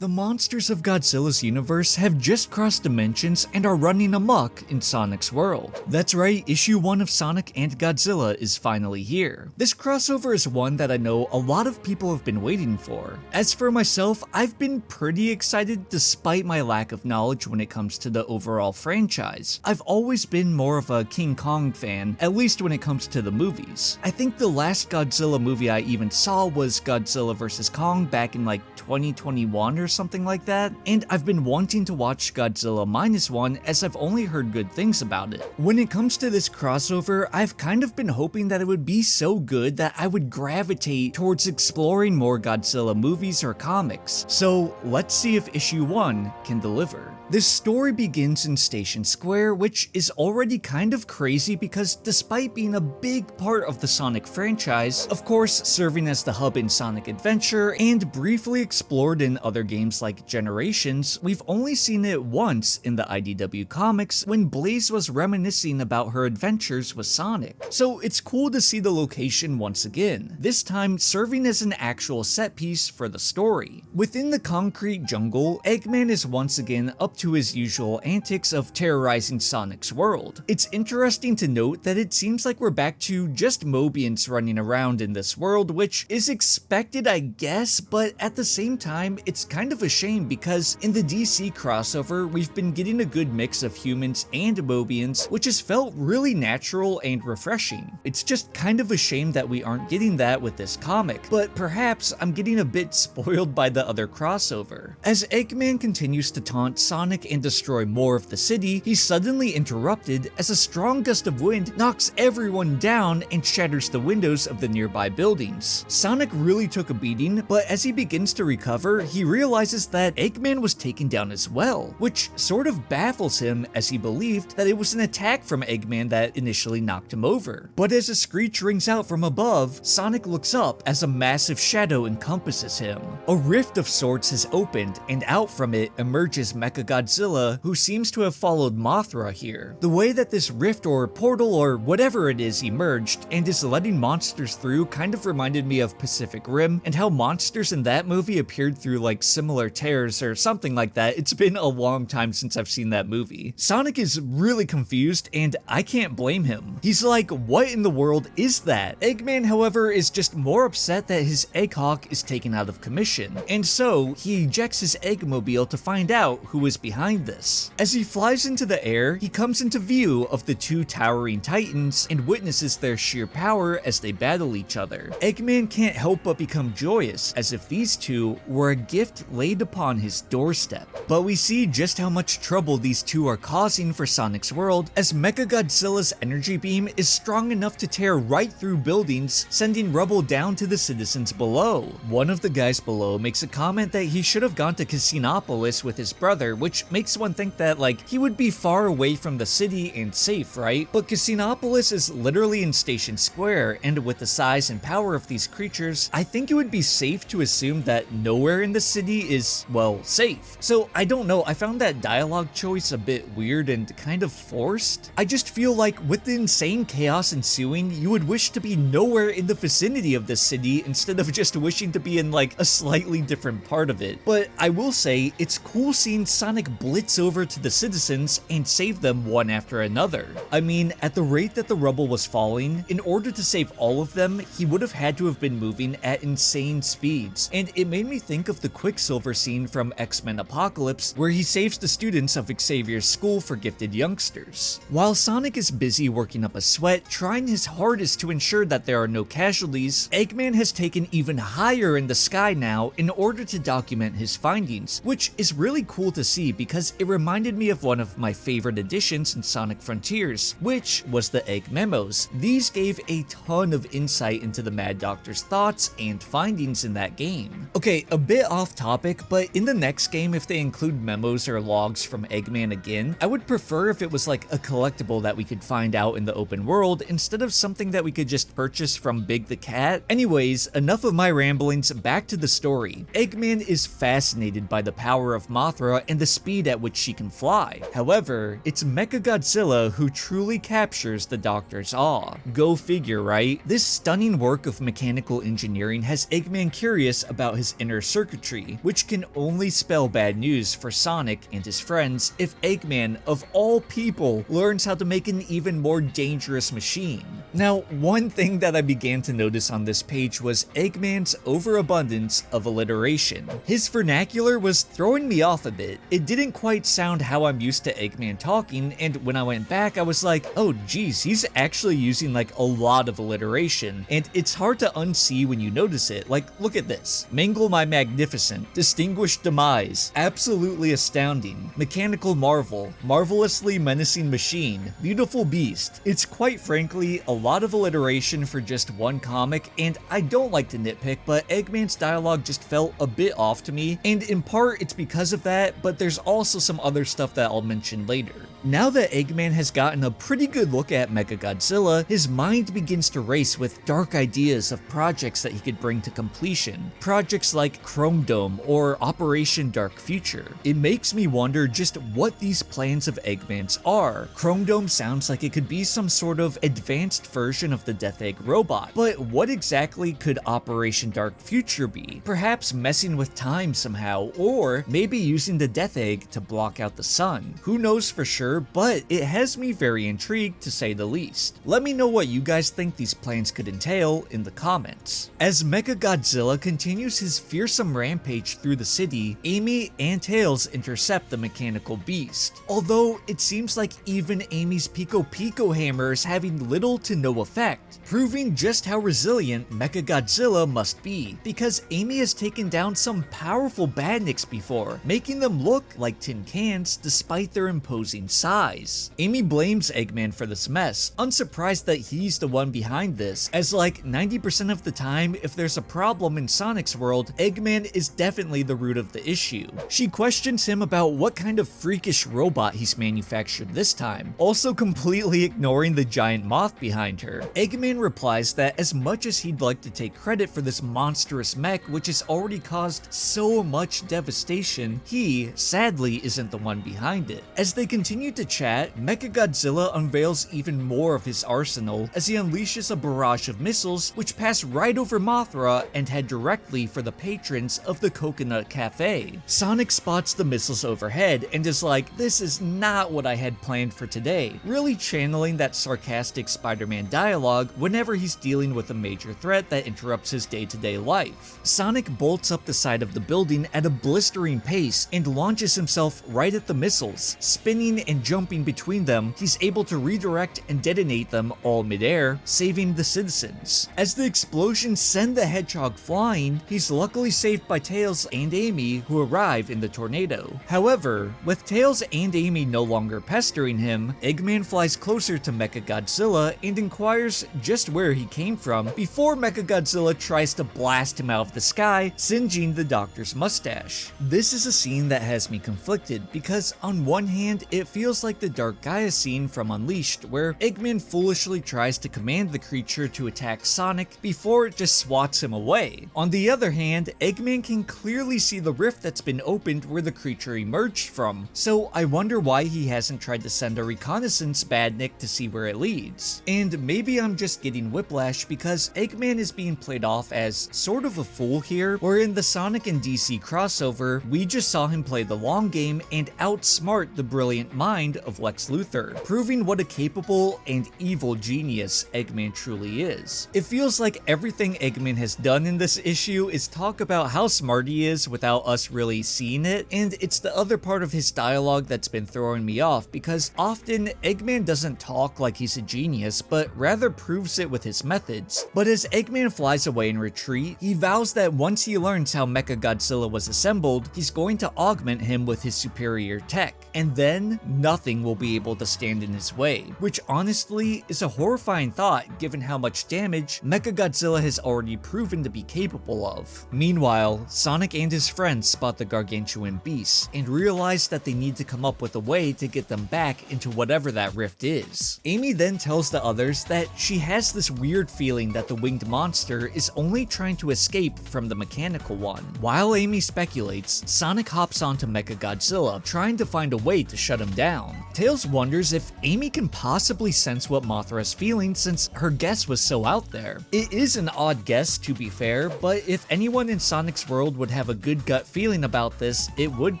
The monsters of Godzilla's universe have just crossed dimensions and are running amok in Sonic's world. That's right, issue 1 of Sonic and Godzilla is finally here. This crossover is one that I know a lot of people have been waiting for. As for myself, I've been pretty excited despite my lack of knowledge when it comes to the overall franchise. I've always been more of a King Kong fan, at least when it comes to the movies. I think the last Godzilla movie I even saw was Godzilla vs. Kong back in like 2021 or something like that, and I've been wanting to watch Godzilla -1 as I've only heard good things about it. When it comes to this crossover, I've kind of been hoping that it would be so good that I would gravitate towards exploring more Godzilla movies or comics, so let's see if issue 1 can deliver. This story begins in Station Square, which is already kind of crazy because despite being a big part of the Sonic franchise, of course serving as the hub in Sonic Adventure and briefly explored in other games like Generations, we've only seen it once in the IDW comics when Blaze was reminiscing about her adventures with Sonic. So it's cool to see the location once again, this time serving as an actual set piece for the story. Within the concrete jungle, Eggman is once again up to his usual antics of terrorizing Sonic's world. It's interesting to note that it seems like we're back to just Mobians running around in this world, which is expected I guess, but at the same time it's kind of a shame because in the DC crossover we've been getting a good mix of humans and Mobians, which has felt really natural and refreshing. It's just kind of a shame that we aren't getting that with this comic, but perhaps I'm getting a bit spoiled by the other crossover. As Eggman continues to taunt Sonic and destroy more of the city, he's suddenly interrupted as a strong gust of wind knocks everyone down and shatters the windows of the nearby buildings. Sonic really took a beating, but as he begins to recover, he realizes that Eggman was taken down as well, which sort of baffles him as he believed that it was an attack from Eggman that initially knocked him over. But as a screech rings out from above, Sonic looks up as a massive shadow encompasses him. A rift of sorts has opened, and out from it emerges MechaGodzilla, who seems to have followed Mothra here. The way that this rift or portal or whatever it is emerged and is letting monsters through kind of reminded me of Pacific Rim and how monsters in that movie appeared through like similar tears or something like that. It's been a long time since I've seen that movie. Sonic is really confused and I can't blame him. He's like, what in the world is that? Eggman, however, is just more upset that his Egghawk is taken out of commission, and so he ejects his Eggmobile to find out who is behind this. As he flies into the air, he comes into view of the two towering titans and witnesses their sheer power as they battle each other. Eggman can't help but become joyous as if these two were a gift laid upon his doorstep. But we see just how much trouble these two are causing for Sonic's world as MechaGodzilla's energy beam is strong enough to tear right through buildings, sending rubble down to the citizens below. One of the guys below makes a comment that he should have gone to Casinopolis with his brother, which makes one think that like he would be far away from the city and safe, right? But Casinopolis is literally in Station Square, and with the size and power of these creatures, I think it would be safe to assume that nowhere in the city is, well, safe. So I don't know, I found that dialogue choice a bit weird and kind of forced. I just feel like with the insane chaos ensuing, you would wish to be nowhere in the vicinity of this city instead of just wishing to be in like a slightly different part of it. But I will say, it's cool seeing Sonic blitz over to the citizens and save them one after another. I mean, at the rate that the rubble was falling, in order to save all of them, he would have had to have been moving at insane speeds, and it made me think of the Quicksilver scene from X-Men Apocalypse where he saves the students of Xavier's school for gifted youngsters. While Sonic is busy working up a sweat, trying his hardest to ensure that there are no casualties, Eggman has taken even higher in the sky now in order to document his findings, which is really cool to see because it reminded me of one of my favorite additions in Sonic Frontiers, which was the Egg Memos. These gave a ton of insight into the Mad Doctor's thoughts and findings in that game. Okay, a bit off topic, but in the next game, if they include memos or logs from Eggman again, I would prefer if it was like a collectible that we could find out in the open world instead of something that we could just purchase from Big the Cat. Anyways, enough of my ramblings, back to the story. Eggman is fascinated by the power of Mothra and the speed at which she can fly. However, it's MechaGodzilla who truly captures the Doctor's awe. Go figure, right? This stunning work of mechanical engineering has Eggman curious about his inner circuitry, which can only spell bad news for Sonic and his friends if Eggman, of all people, learns how to make an even more dangerous machine. Now, one thing that I began to notice on this page was Eggman's overabundance of alliteration. His vernacular was throwing me off a bit. It didn't quite sound how I'm used to Eggman talking, and when I went back I was like, oh geez, he's actually using like a lot of alliteration, and it's hard to unsee when you notice it. Like, look at this. Mangle my magnificent, distinguished demise, absolutely astounding, mechanical marvel, marvelously menacing machine, beautiful beast. It's quite frankly a lot of alliteration for just one comic, and I don't like to nitpick, but Eggman's dialogue just felt a bit off to me, and in part it's because of that, but there's also some other stuff that I'll mention later. Now that Eggman has gotten a pretty good look at MechaGodzilla, his mind begins to race with dark ideas of projects that he could bring to completion. Projects like Chrome Dome or Operation Dark Future. It makes me wonder just what these plans of Eggman's are. Chrome Dome sounds like it could be some sort of advanced version of the Death Egg robot, but what exactly could Operation Dark Future be? Perhaps messing with time somehow, or maybe using the Death Egg to block out the sun. Who knows for sure, but it has me very intrigued to say the least. Let me know what you guys think these plans could entail in the comments. As MechaGodzilla continues his fearsome rampage through the city, Amy and Tails intercept the mechanical beast. Although it seems like even Amy's Pico Pico hammer is having little to no effect, proving just how resilient MechaGodzilla must be, because Amy has taken down some powerful badniks before, making them look like tin cans despite their imposing size. Amy blames Eggman for this mess, unsurprised that he's the one behind this, as like 90% of the time if there's a problem in Sonic's world, Eggman is definitely the root of the issue. She questions him about what kind of freakish robot he's manufactured this time, also completely ignoring the giant moth behind her. Eggman replies that as much as he'd like to take credit for this monstrous mech which has already caused so much devastation, he, sadly, isn't the one behind it. As they continue to chat, MechaGodzilla unveils even more of his arsenal as he unleashes a barrage of missiles which pass right over Mothra and head directly for the patrons of the Coconut Cafe. Sonic spots the missiles overhead and is like, this is not what I had planned for today, really channeling that sarcastic Spider-Man dialogue whenever he's dealing with a major threat that interrupts his day-to-day life. Sonic bolts up the side of the building at a blistering pace and launches himself right at the missiles. Spinning and jumping between them, he's able to redirect and detonate them all midair, saving the citizens. As the explosions send the hedgehog flying, he's luckily saved by Tails and Amy, who arrive in the tornado. However, with Tails and Amy no longer pestering him, Eggman flies closer to MechaGodzilla and inquires just where he came from before MechaGodzilla tries to blast him out of the sky, singeing the doctor's mustache. This is a scene that has me conflicted because on one hand, it feels like the Dark Gaia scene from Unleashed, where Eggman foolishly tries to command the creature to attack Sonic before it just swats him away. On the other hand, Eggman can clearly see the rift that's been opened where the creature emerged from, so I wonder why he hasn't tried to send a reconnaissance badnik to see where it leads. And maybe I'm just getting whiplash because Eggman is being played off as sort of a fool here, where in the Sonic and DC crossover, we just saw him play the long game and outsmart the brilliant mind of Lex Luthor, proving what a capable and evil genius Eggman truly is. It feels like everything Eggman has done in this issue is talk about how smart he is without us really seeing it, and it's the other part of his dialogue that's been throwing me off because often Eggman doesn't talk like he's a genius, but rather proves it with his methods. But as Eggman flies away in retreat, he vows that once he learns how MechaGodzilla was assembled, he's going to augment him with his superior tech, and then nothing will be able to stand in his way, which honestly is a horrifying thought given how much damage MechaGodzilla has already proven to be capable of. Meanwhile, Sonic and his friends spot the gargantuan beasts and realize that they need to come up with a way to get them back into whatever that rift is. Amy then tells the others that she has this weird feeling that the winged monster is only trying to escape from the mechanical one. While Amy speculates, Sonic hops onto MechaGodzilla, trying to find a way to shut him down. down. Tails wonders if Amy can possibly sense what Mothra's feeling since her guess was so out there. It is an odd guess to be fair, but if anyone in Sonic's world would have a good gut feeling about this, it would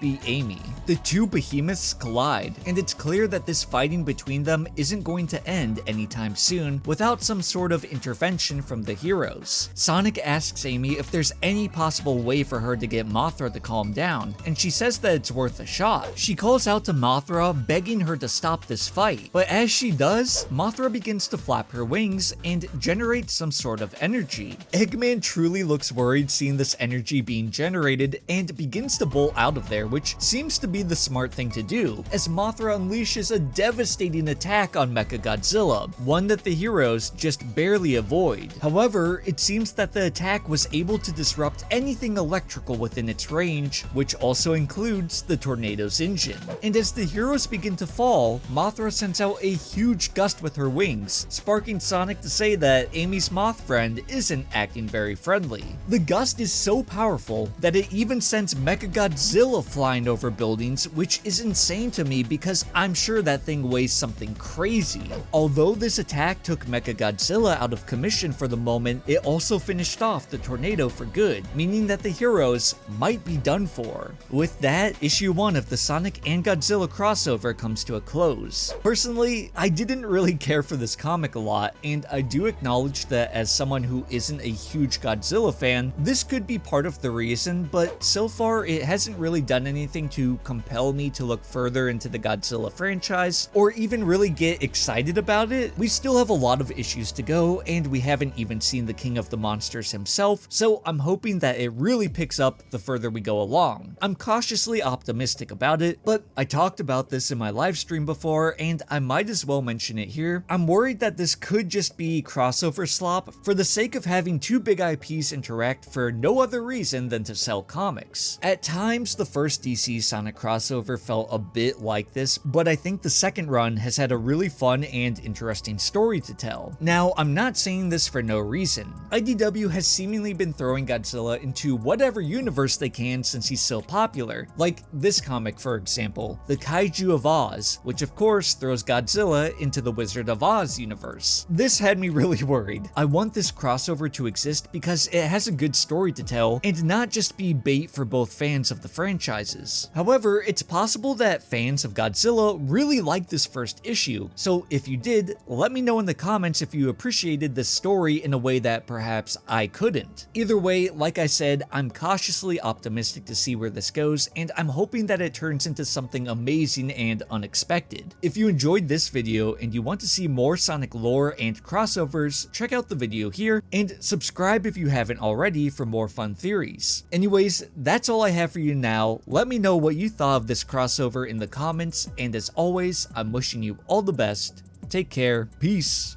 be Amy. The two behemoths collide, and it's clear that this fighting between them isn't going to end anytime soon without some sort of intervention from the heroes. Sonic asks Amy if there's any possible way for her to get Mothra to calm down, and she says that it's worth a shot. She calls out to Mothra, begging her to stop this fight, but as she does, Mothra begins to flap her wings and generate some sort of energy. Eggman truly looks worried seeing this energy being generated and begins to bolt out of there, which seems to be the smart thing to do, as Mothra unleashes a devastating attack on MechaGodzilla, one that the heroes just barely avoid. However, it seems that the attack was able to disrupt anything electrical within its range, which also includes the tornado's engine. And as the heroes begin to fall, Mothra sends out a huge gust with her wings, sparking Sonic to say that Amy's moth friend isn't acting very friendly. The gust is so powerful that it even sends MechaGodzilla flying over buildings, which is insane to me because I'm sure that thing weighs something crazy. Although this attack took MechaGodzilla out of commission for the moment, it also finished off the tornado for good, meaning that the heroes might be done for. With that, issue 1 of the Sonic and Godzilla crossover comes to a close. Personally, I didn't really care for this comic a lot, and I do acknowledge that as someone who isn't a huge Godzilla fan, this could be part of the reason, but so far it hasn't really done anything to compel me to look further into the Godzilla franchise, or even really get excited about it. We still have a lot of issues to go, and we haven't even seen the King of the Monsters himself, so I'm hoping that it really picks up the further we go along. I'm cautiously optimistic about it, but I talked about this in my live stream before, and I might as well mention it here. I'm worried that this could just be crossover slop for the sake of having two big IPs interact for no other reason than to sell comics. At times, the first DC Sonic crossover felt a bit like this, but I think the second run has had a really fun and interesting story to tell. Now, I'm not saying this for no reason. IDW has seemingly been throwing Godzilla into whatever universe they can since he's so popular, like this comic for example, The Kaiju of Oz, which of course throws Godzilla into the Wizard of Oz universe. This had me really worried. I want this crossover to exist because it has a good story to tell and not just be bait for both fans of the franchises. However, it's possible that fans of Godzilla really liked this first issue, so if you did, let me know in the comments if you appreciated this story in a way that perhaps I couldn't. Either way, like I said, I'm cautiously optimistic to see where this goes, and I'm hoping that it turns into something amazing and unexpected. If you enjoyed this video and you want to see more Sonic lore and crossovers, check out the video here, and subscribe if you haven't already for more fun theories. Anyways, that's all I have for you now. Let me know what you thought of this crossover in the comments, and as always, I'm wishing you all the best. Take care, peace.